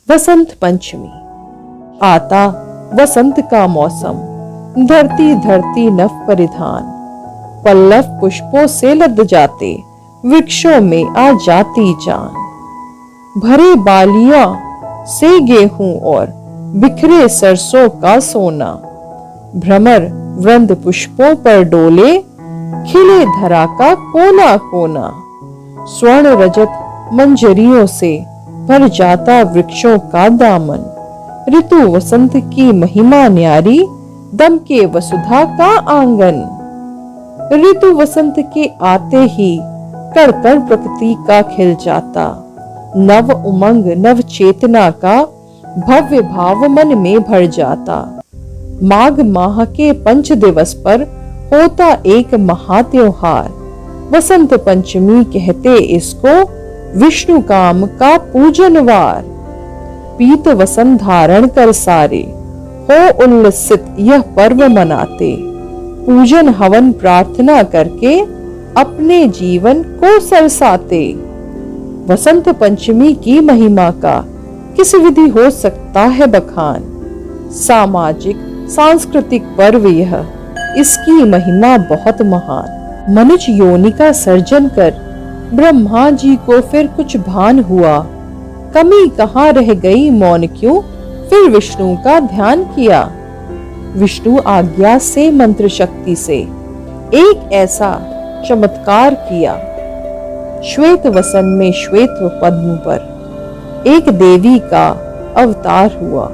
वसंत पंचमी। आता वसंत का मौसम, धरती धरती नव परिधान, पल्लव पुष्पों से लद जाते, वृक्षों में आ जाती जान। भरे बालियां से गेहूं और बिखरे सरसों का सोना, भ्रमर वृंद पुष्पों पर डोले, खिले धरा का कोना कोना। स्वर्ण रजत मंजरियों से भर जाता वृक्षों का दामन, ऋतु वसंत की महिमा न्यारी, दम के वसुधा का आंगन। ऋतु वसंत के आते ही कण कण प्रकृति का खिल जाता, नव उमंग नव चेतना का भव्य भाव मन में भर जाता। माघ माह के पंच दिवस पर होता एक महा त्योहार, वसंत पंचमी कहते इसको, विष्णु काम का पूजनवार। पीत वसंत धारण कर सारे, हो उल्लसित यह पर्व मनाते, पूजन हवन प्रार्थना करके अपने जीवन को सरसाते। वसंत पंचमी की महिमा का किस विधि हो सकता है बखान, सामाजिक सांस्कृतिक पर्व यह, इसकी महिमा बहुत महान। मनुष्य योनि का सर्जन कर ब्रह्मा जी को फिर कुछ भान हुआ, कमी कहाँ रह गई मौन क्यों, फिर विष्णु का ध्यान किया। विष्णु आज्ञा से मंत्र शक्ति से एक ऐसा चमत्कार किया, श्वेत वसन में श्वेत पद्म पर एक देवी का अवतार हुआ।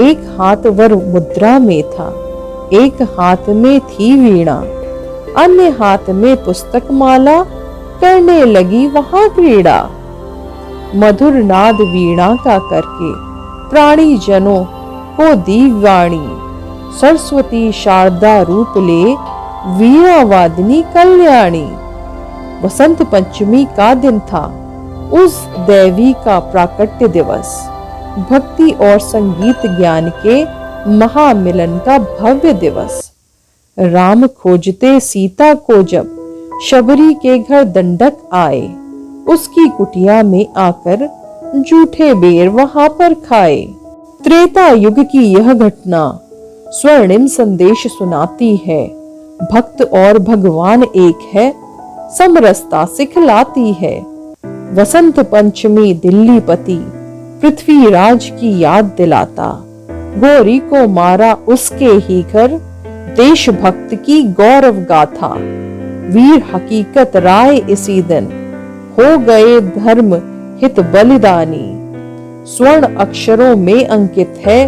एक हाथ वर मुद्रा में था, एक हाथ में थी वीणा, अन्य हाथ में पुस्तक माला, करने लगी वहां क्रीड़ा। मधुर नाद वीणा का करके प्राणी जनों को दी वाणी, सरस्वती शारदा रूप ले वीणा वादिनी कल्याणी। वसंत पंचमी का दिन था, उस देवी का प्राकट्य दिवस, भक्ति और संगीत ज्ञान के महामिलन का भव्य दिवस। राम खोजते सीता को जब शबरी के घर दंडक आए, उसकी कुटिया में आकर जूठे बेर वहां पर खाए। त्रेता युग की यह घटना स्वर्णिम संदेश सुनाती है, भक्त और भगवान एक है, समरसता सिखलाती है। वसंत पंचमी दिल्ली पति पृथ्वीराज की याद दिलाता, गौरी को मारा उसके ही घर, देशभक्त की गौरव गाथा। वीर हकीकत राय इसी दिन, हो गए धर्म हित बलिदानी। स्वर्ण अक्षरों में अंकित है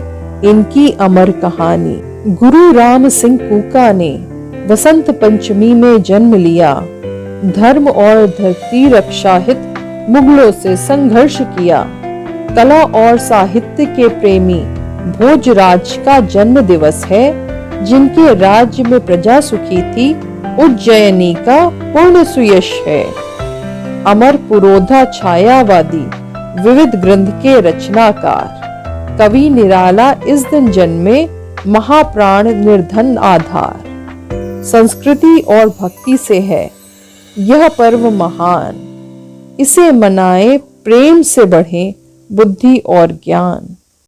इनकी अमर कहानी। गुरु राम सिंह कूका ने वसंत पंचमी में जन्म लिया, धर्म और धरती रक्षा हित मुगलों से संघर्ष किया। कला और साहित्य के प्रेमी भोजराज का जन्म दिवस है, जिनके राज्य में प्रजा सुखी थी, उज्जयिनी का पूर्ण सुयश है। अमर पुरोधा छायावादी विविध ग्रंथ के रचनाकार, कवि निराला इस दिन जन्मे, महाप्राण निर्धन आधार। संस्कृति और भक्ति से है यह पर्व महान, इसे मनाए प्रेम से बढ़े बुद्धि और ज्ञान।